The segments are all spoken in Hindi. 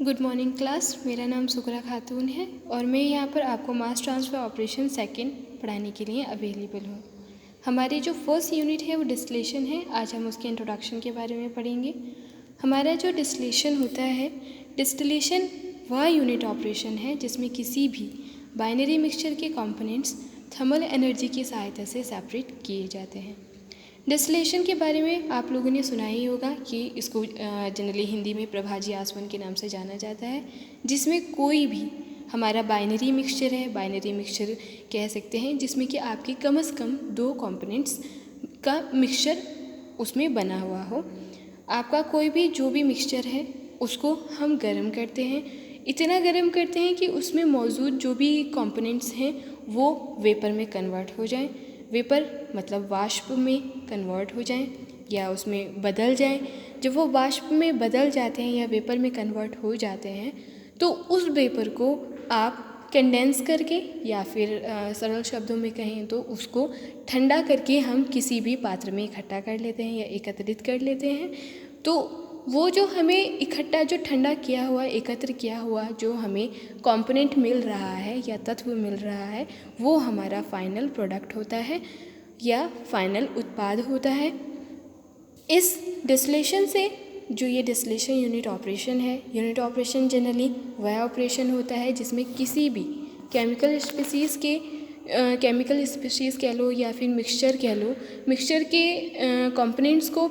Good morning class. मेरा नाम सुकरा खातून है और मैं यहाँ पर आपको मास ट्रांसफ़र ऑपरेशन सेकंड पढ़ाने के लिए अवेलेबल हूँ। हमारी जो फर्स्ट यूनिट है वो डिस्टिलेशन है। आज हम उसके इंट्रोडक्शन के बारे में पढ़ेंगे। हमारा जो डिस्टिलेशन होता है, डिस्टिलेशन वह यूनिट ऑपरेशन है जिसमें किसी भी बाइनरी मिक्सचर के कंपोनेंट्स थर्मल एनर्जी की सहायता से सेपरेट किए जाते हैं। डिस्टिलेशन के बारे में आप लोगों ने सुना ही होगा कि इसको जनरली हिंदी में प्रभाजी आसवन के नाम से जाना जाता है, जिसमें कोई भी हमारा बाइनरी मिक्सचर है, बाइनरी मिक्सचर कह सकते हैं, जिसमें कि आपके कम से कम दो कंपोनेंट्स का मिक्सचर उसमें बना हुआ हो। आपका कोई भी जो भी मिक्सचर है उसको हम गर्म करते हैं, इतना गर्म करते हैं कि उसमें मौजूद जो भी कंपोनेंट्स हैं वो वेपर में कन्वर्ट हो जाएं। वेपर मतलब वाष्प में कन्वर्ट हो जाएं या उसमें बदल जाएं। जब वो वाष्प में बदल जाते हैं या वेपर में कन्वर्ट हो जाते हैं तो उस वेपर को आप कंडेंस करके या फिर सरल शब्दों में कहें तो उसको ठंडा करके हम किसी भी पात्र में इकट्ठा कर लेते हैं या एकत्रित कर लेते हैं। तो वो जो हमें इकट्ठा जो ठंडा किया हुआ एकत्र किया हुआ जो हमें कंपोनेंट मिल रहा है या तत्व मिल रहा है वो हमारा फाइनल प्रोडक्ट होता है या फाइनल उत्पाद होता है। इस डिस्टिलेशन से जो ये डिस्टिलेशन यूनिट ऑपरेशन है, यूनिट ऑपरेशन जनरली वह ऑपरेशन होता है जिसमें किसी भी केमिकल स्पीसीज़ कह लो या फिर मिक्सचर कह लो, मिक्सचर के कंपोनेंट्स को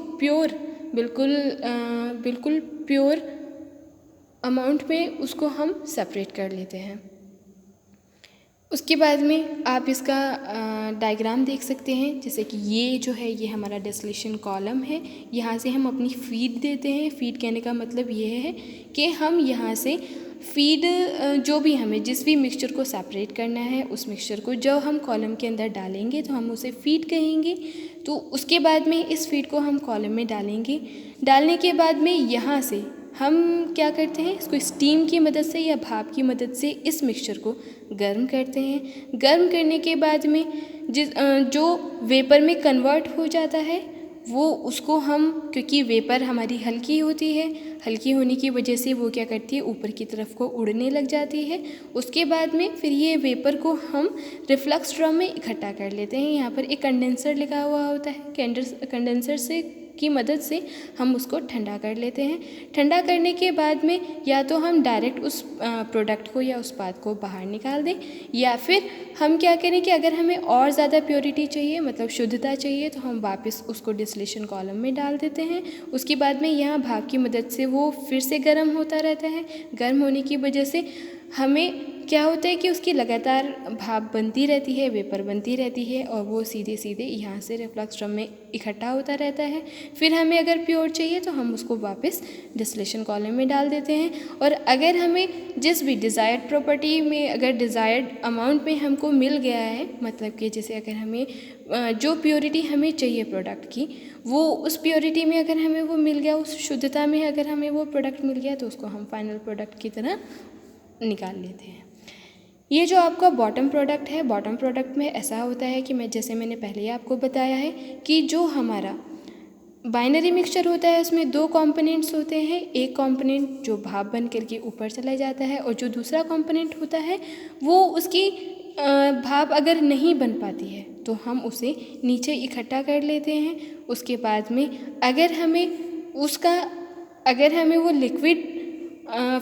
बिल्कुल प्योर अमाउंट में उसको हम सेपरेट कर लेते हैं। उसके बाद में आप इसका डायग्राम देख सकते हैं, जैसे कि ये जो है ये हमारा डिस्टिलेशन कॉलम है। यहाँ से हम अपनी फीड देते हैं। फीड कहने का मतलब ये है कि हम यहाँ से फीड जो भी हमें जिस भी मिक्सचर को सेपरेट करना है उस मिक्सचर को जब हम कॉलम के अंदर डालेंगे तो हम उसे फीड कहेंगे। तो उसके बाद में इस फीड को हम कॉलम में डालेंगे। डालने के बाद में यहाँ से हम क्या करते हैं, इसको स्टीम की मदद से या भाप की मदद से इस मिक्सचर को गर्म करते हैं। गर्म करने के बाद में जो वेपर में कन्वर्ट हो जाता है वो उसको हम, क्योंकि वेपर हमारी हल्की होती है, हल्की होने की वजह से वो क्या करती है ऊपर की तरफ को उड़ने लग जाती है। उसके बाद में फिर ये वेपर को हम रिफ्लक्स ड्रम में इकट्ठा कर लेते हैं। यहाँ पर एक कंडेंसर लिखा हुआ होता है, कंडेंसर से की मदद से हम उसको ठंडा कर लेते हैं। ठंडा करने के बाद में या तो हम डायरेक्ट उस प्रोडक्ट को या उत्पाद पाद को बाहर निकाल दें या फिर हम क्या करें कि अगर हमें और ज़्यादा प्योरिटी चाहिए मतलब शुद्धता चाहिए तो हम वापस उसको डिस्टिलेशन कॉलम में डाल देते हैं। उसके बाद में यहाँ भाप की मदद से वो फिर से गर्म होता रहता है। गर्म होने की वजह से हमें क्या होता है कि उसकी लगातार भाप बनती रहती है, वेपर बनती रहती है और वो सीधे सीधे यहाँ से रिफ्लक्स ड्रम में इकट्ठा होता रहता है। फिर हमें अगर प्योर चाहिए तो हम उसको वापस डिस्टिलेशन कॉलम में डाल देते हैं। और अगर हमें जिस भी डिज़ायर्ड प्रॉपर्टी में अगर डिज़ायर्ड अमाउंट में हमको मिल गया है, मतलब कि जैसे अगर हमें जो प्योरिटी हमें चाहिए प्रोडक्ट की वो उस प्योरिटी में अगर हमें वो मिल गया, उस शुद्धता में अगर हमें वो प्रोडक्ट मिल गया तो उसको हम फाइनल प्रोडक्ट की तरह निकाल लेते हैं। ये जो आपका बॉटम प्रोडक्ट है, बॉटम प्रोडक्ट में ऐसा होता है कि मैंने पहले ही आपको बताया है कि जो हमारा बाइनरी मिक्सचर होता है उसमें दो कंपोनेंट्स होते हैं। एक कंपोनेंट जो भाप बन करके ऊपर चला जाता है और जो दूसरा कंपोनेंट होता है वो उसकी भाप अगर नहीं बन पाती है तो हम उसे नीचे इकट्ठा कर लेते हैं। उसके बाद में अगर हमें वो लिक्विड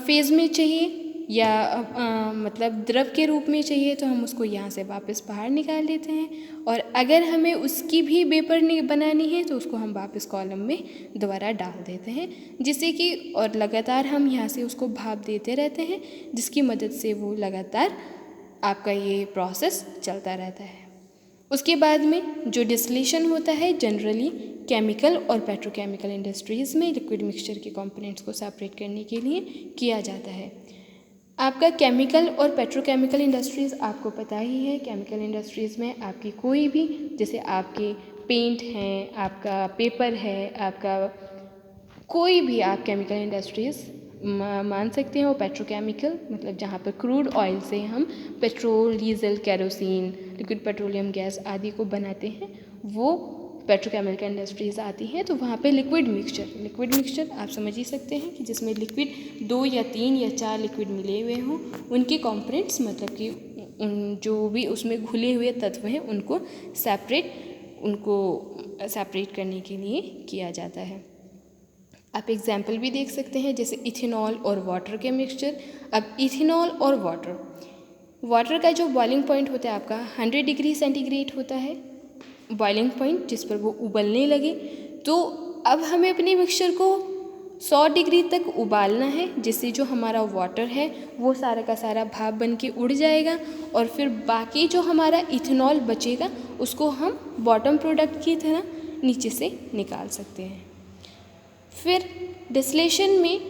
फेज़ में चाहिए या मतलब द्रव के रूप में चाहिए तो हम उसको यहाँ से वापस बाहर निकाल लेते हैं। और अगर हमें उसकी भी वेपर बनानी है तो उसको हम वापस कॉलम में दोबारा डाल देते हैं, जिससे कि और लगातार हम यहाँ से उसको भाप देते रहते हैं, जिसकी मदद से वो लगातार आपका ये प्रोसेस चलता रहता है। उसके बाद में जो डिस्टिलेशन होता है जनरली केमिकल और पेट्रोकेमिकल इंडस्ट्रीज़ में लिक्विड मिक्सचर के कंपोनेंट्स को सेपरेट करने के लिए किया जाता है। आपका केमिकल और पेट्रोकेमिकल इंडस्ट्रीज़ आपको पता ही है। केमिकल इंडस्ट्रीज़ में आपकी कोई भी, जैसे आपके पेंट हैं, आपका पेपर है, आपका कोई भी आप केमिकल इंडस्ट्रीज़ मान सकते हैं। वो पेट्रोकेमिकल मतलब जहाँ पर क्रूड ऑयल से हम petrol, diesel, kerosene, liquid petroleum gas आदि को बनाते हैं, वो पेट्रोकेमिकल इंडस्ट्रीज़ आती हैं, तो वहाँ पे लिक्विड मिक्सचर आप समझ ही सकते हैं कि जिसमें लिक्विड 2 या 3 या 4 लिक्विड मिले हुए हों, उनके कंपोनेंट्स मतलब कि जो भी उसमें घुले हुए तत्व हैं उनको सेपरेट करने के लिए किया जाता है। आप एग्जाम्पल भी देख सकते हैं, जैसे इथेनॉल और वाटर के मिक्सचर। अब इथेनॉल और वाटर का जो बॉइलिंग पॉइंट होता है आपका 100 डिग्री सेंटीग्रेड होता है बॉइलिंग पॉइंट, जिस पर वो उबलने लगे। तो अब हमें अपने मिक्सचर को 100 डिग्री तक उबालना है, जिससे जो हमारा वाटर है वो सारा का सारा भाप बन के उड़ जाएगा, और फिर बाकी जो हमारा इथेनॉल बचेगा उसको हम बॉटम प्रोडक्ट की तरह नीचे से निकाल सकते हैं। फिर डिस्टिलेशन में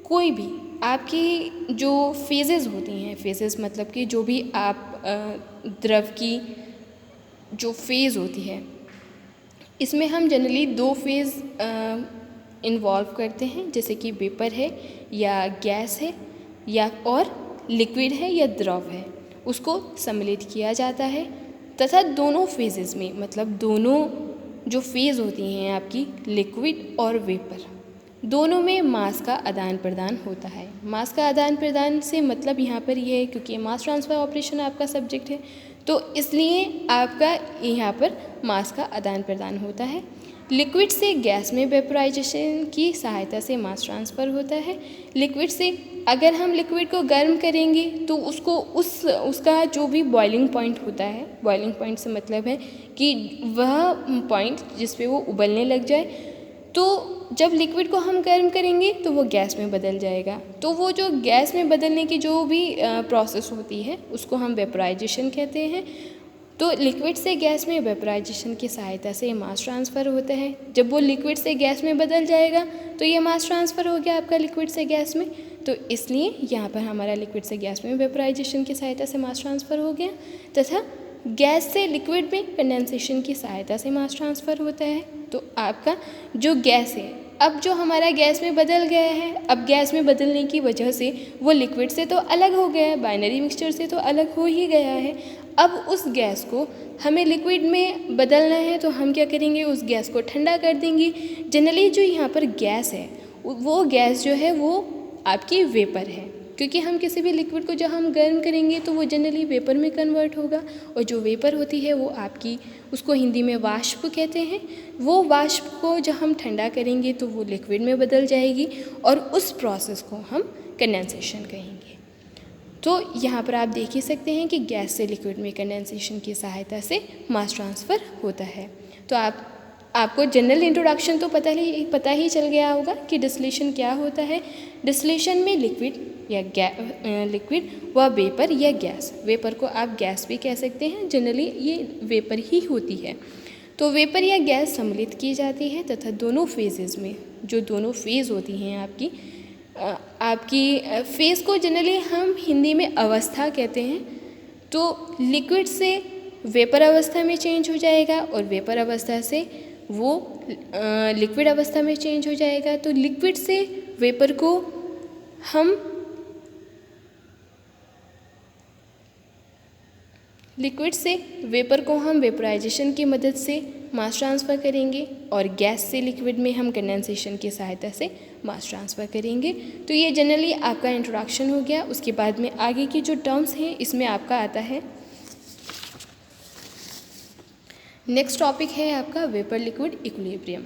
कोई भी आपकी जो फेजेस होती हैं, फेजेस मतलब कि जो भी आप द्रव की जो फेज़ होती है, इसमें हम जनरली 2 फेज़ इन्वॉल्व करते हैं, जैसे कि वेपर है या गैस है या और लिक्विड है या द्रव है, उसको सम्मिलित किया जाता है। तथा दोनों फेजेस में मतलब दोनों जो फेज़ होती हैं आपकी लिक्विड और वेपर, दोनों में मास का आदान प्रदान होता है। मास का आदान प्रदान से मतलब यहाँ पर यह है, क्योंकि मास ट्रांसफ़र ऑपरेशन आपका सब्जेक्ट है, तो इसलिए आपका यहाँ पर मास का आदान प्रदान होता है। लिक्विड से गैस में वेपराइजेशन की सहायता से मास ट्रांसफ़र होता है। लिक्विड से अगर हम लिक्विड को गर्म करेंगे तो उसका जो भी बॉइलिंग पॉइंट होता है, बॉइलिंग पॉइंट से मतलब है कि वह पॉइंट जिस पे वो उबलने लग जाए, तो जब लिक्विड को हम गर्म करेंगे तो वो गैस में बदल जाएगा। तो वो जो गैस में बदलने की जो भी प्रोसेस होती है उसको हम वेपराइजेशन कहते हैं। तो लिक्विड से गैस में वेपराइजेशन की सहायता से मास ट्रांसफ़र होता है। जब वो लिक्विड से गैस में बदल जाएगा तो ये मास ट्रांसफ़र हो गया आपका लिक्विड से गैस में। तो इसलिए यहाँ पर हमारा लिक्विड से गैस में वेपराइजेशन की सहायता से मास ट्रांसफ़र हो गया, तथा गैस से लिक्विड में कंडेंसेशन की सहायता से मास ट्रांसफ़र होता है। तो आपका जो गैस है, अब जो हमारा गैस में बदल गया है, अब गैस में बदलने की वजह से वो लिक्विड से तो अलग हो गया है, बाइनरी मिक्सचर से तो अलग हो ही गया है। अब उस गैस को हमें लिक्विड में बदलना है, तो हम क्या करेंगे, उस गैस को ठंडा कर देंगे। जनरली जो यहाँ पर गैस है वो गैस जो है वो आपकी वेपर है, क्योंकि हम किसी भी लिक्विड को जब हम गर्म करेंगे तो वो जनरली वेपर में कन्वर्ट होगा, और जो वेपर होती है वो आपकी, उसको हिंदी में वाष्प कहते हैं। वो वाष्प को जब हम ठंडा करेंगे तो वो लिक्विड में बदल जाएगी, और उस प्रोसेस को हम कंडेंसेशन कहेंगे। तो यहाँ पर आप देख ही सकते हैं कि गैस से लिक्विड में कंडेंसेशन की सहायता से मास ट्रांसफ़र होता है। तो आपको जनरल इंट्रोडक्शन तो पता ही चल गया होगा कि डिस्टिलेशन क्या होता है। डिस्टिलेशन में लिक्विड व वेपर या गैस, वेपर को आप गैस भी कह सकते हैं, जनरली ये वेपर ही होती है। तो वेपर या गैस सम्मिलित की जाती है, तथा दोनों फेजेस में जो दोनों फेज़ होती हैं आपकी फेज़ को जनरली हम हिंदी में अवस्था कहते हैं। तो लिक्विड से वेपर अवस्था में चेंज हो जाएगा, और वेपर अवस्था से वो लिक्विड अवस्था में चेंज हो जाएगा। तो लिक्विड से वेपर को हम वेपराइजेशन की मदद से मास ट्रांसफ़र करेंगे, और गैस से लिक्विड में हम कंडेंसेशन की सहायता से मास ट्रांसफ़र करेंगे। तो ये जनरली आपका इंट्रोडक्शन हो गया। उसके बाद में आगे की जो टर्म्स हैं इसमें आपका आता है, नेक्स्ट टॉपिक है आपका vapour liquid equilibrium.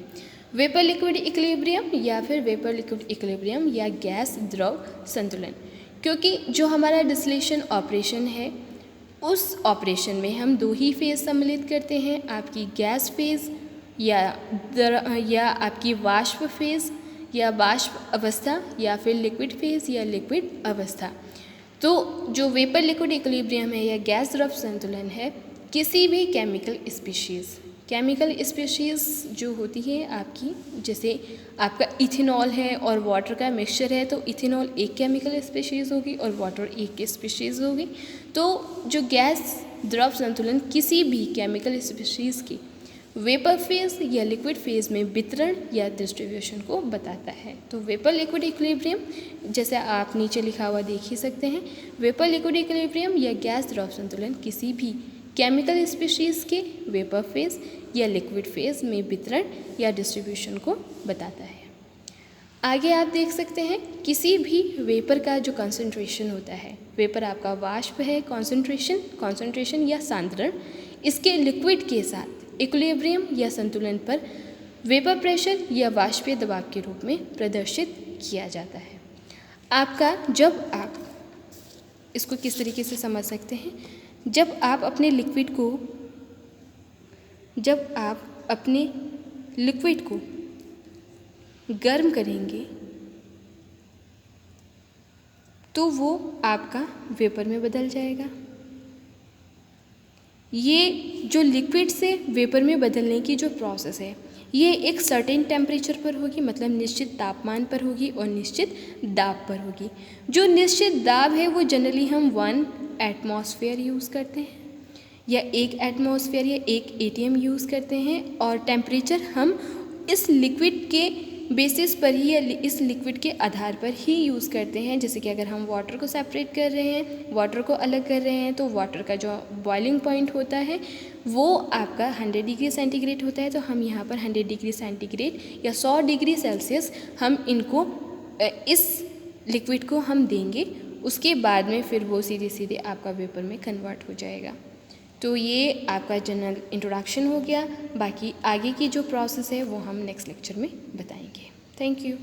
Vapour liquid equilibrium या फिर वेपर लिक्विड इक्विलिब्रियम या गैस द्रव संतुलन, क्योंकि जो हमारा डिस्टिलेशन ऑपरेशन है उस ऑपरेशन में हम 2 ही फेज़ सम्मिलित करते हैं, आपकी गैस फेज़ या आपकी वाष्प फेज़ या वाष्प अवस्था, या फिर लिक्विड फेज़ या लिक्विड अवस्था। तो जो वेपर लिक्विड इक्विलिब्रियम है या गैस द्रव संतुलन है, किसी भी केमिकल स्पीशीज़ जो होती है आपकी, जैसे आपका इथेनॉल है और वाटर का मिक्सचर है, तो इथेनॉल एक केमिकल स्पीशीज़ होगी और वाटर एक स्पीशीज़ होगी। तो जो गैस द्रव संतुलन किसी भी केमिकल स्पीशीज़ की वेपर फेज़ या लिक्विड फेज़ में वितरण या डिस्ट्रीब्यूशन को बताता है। तो वेपर लिक्विड इक्विलिब्रियम, जैसे आप नीचे लिखा हुआ देख ही सकते हैं, वेपर लिक्विड इक्विलिब्रियम या गैस द्रव संतुलन किसी भी केमिकल स्पीशीज़ के वेपर फेज या लिक्विड फेज में वितरण या डिस्ट्रीब्यूशन को बताता है। आगे आप देख सकते हैं किसी भी वेपर का जो कंसंट्रेशन होता है, वेपर आपका वाष्प है, कॉन्सेंट्रेशन या सांद्रण, इसके लिक्विड के साथ इक्विलिब्रियम या संतुलन पर वेपर प्रेशर या वाष्पीय दबाव के रूप में प्रदर्शित किया जाता है। आपका जब आप इसको किस तरीके से समझ सकते हैं, जब आप अपने लिक्विड को गर्म करेंगे तो वो आपका वेपर में बदल जाएगा। ये जो लिक्विड से वेपर में बदलने की जो प्रोसेस है, ये एक सर्टेन टेम्परेचर पर होगी, मतलब निश्चित तापमान पर होगी और निश्चित दाब पर होगी। जो निश्चित दाब है वो जनरली हम 1 एटमॉस्फेयर यूज़ करते हैं या 1 एटमॉस्फेयर या 1 ATM यूज़ करते हैं, और टेम्परेचर हम इस लिक्विड के बेसिस पर ही या इस लिक्विड के आधार पर ही यूज़ करते हैं। जैसे कि अगर हम वाटर को सेपरेट कर रहे हैं, वाटर को अलग कर रहे हैं, तो वाटर का जो बॉइलिंग पॉइंट होता है वो आपका 100 डिग्री सेंटीग्रेड होता है। तो हम यहाँ पर 100 डिग्री सेंटीग्रेड या 100 डिग्री सेल्सियस हम इनको इस लिक्विड को हम देंगे, उसके बाद में फिर वो सीधे सीधे आपका वेपर में कन्वर्ट हो जाएगा। तो ये आपका जनरल इंट्रोडक्शन हो गया। बाकी आगे की जो प्रोसेस है वो हम नेक्स्ट लेक्चर में बताएंगे। Thank you.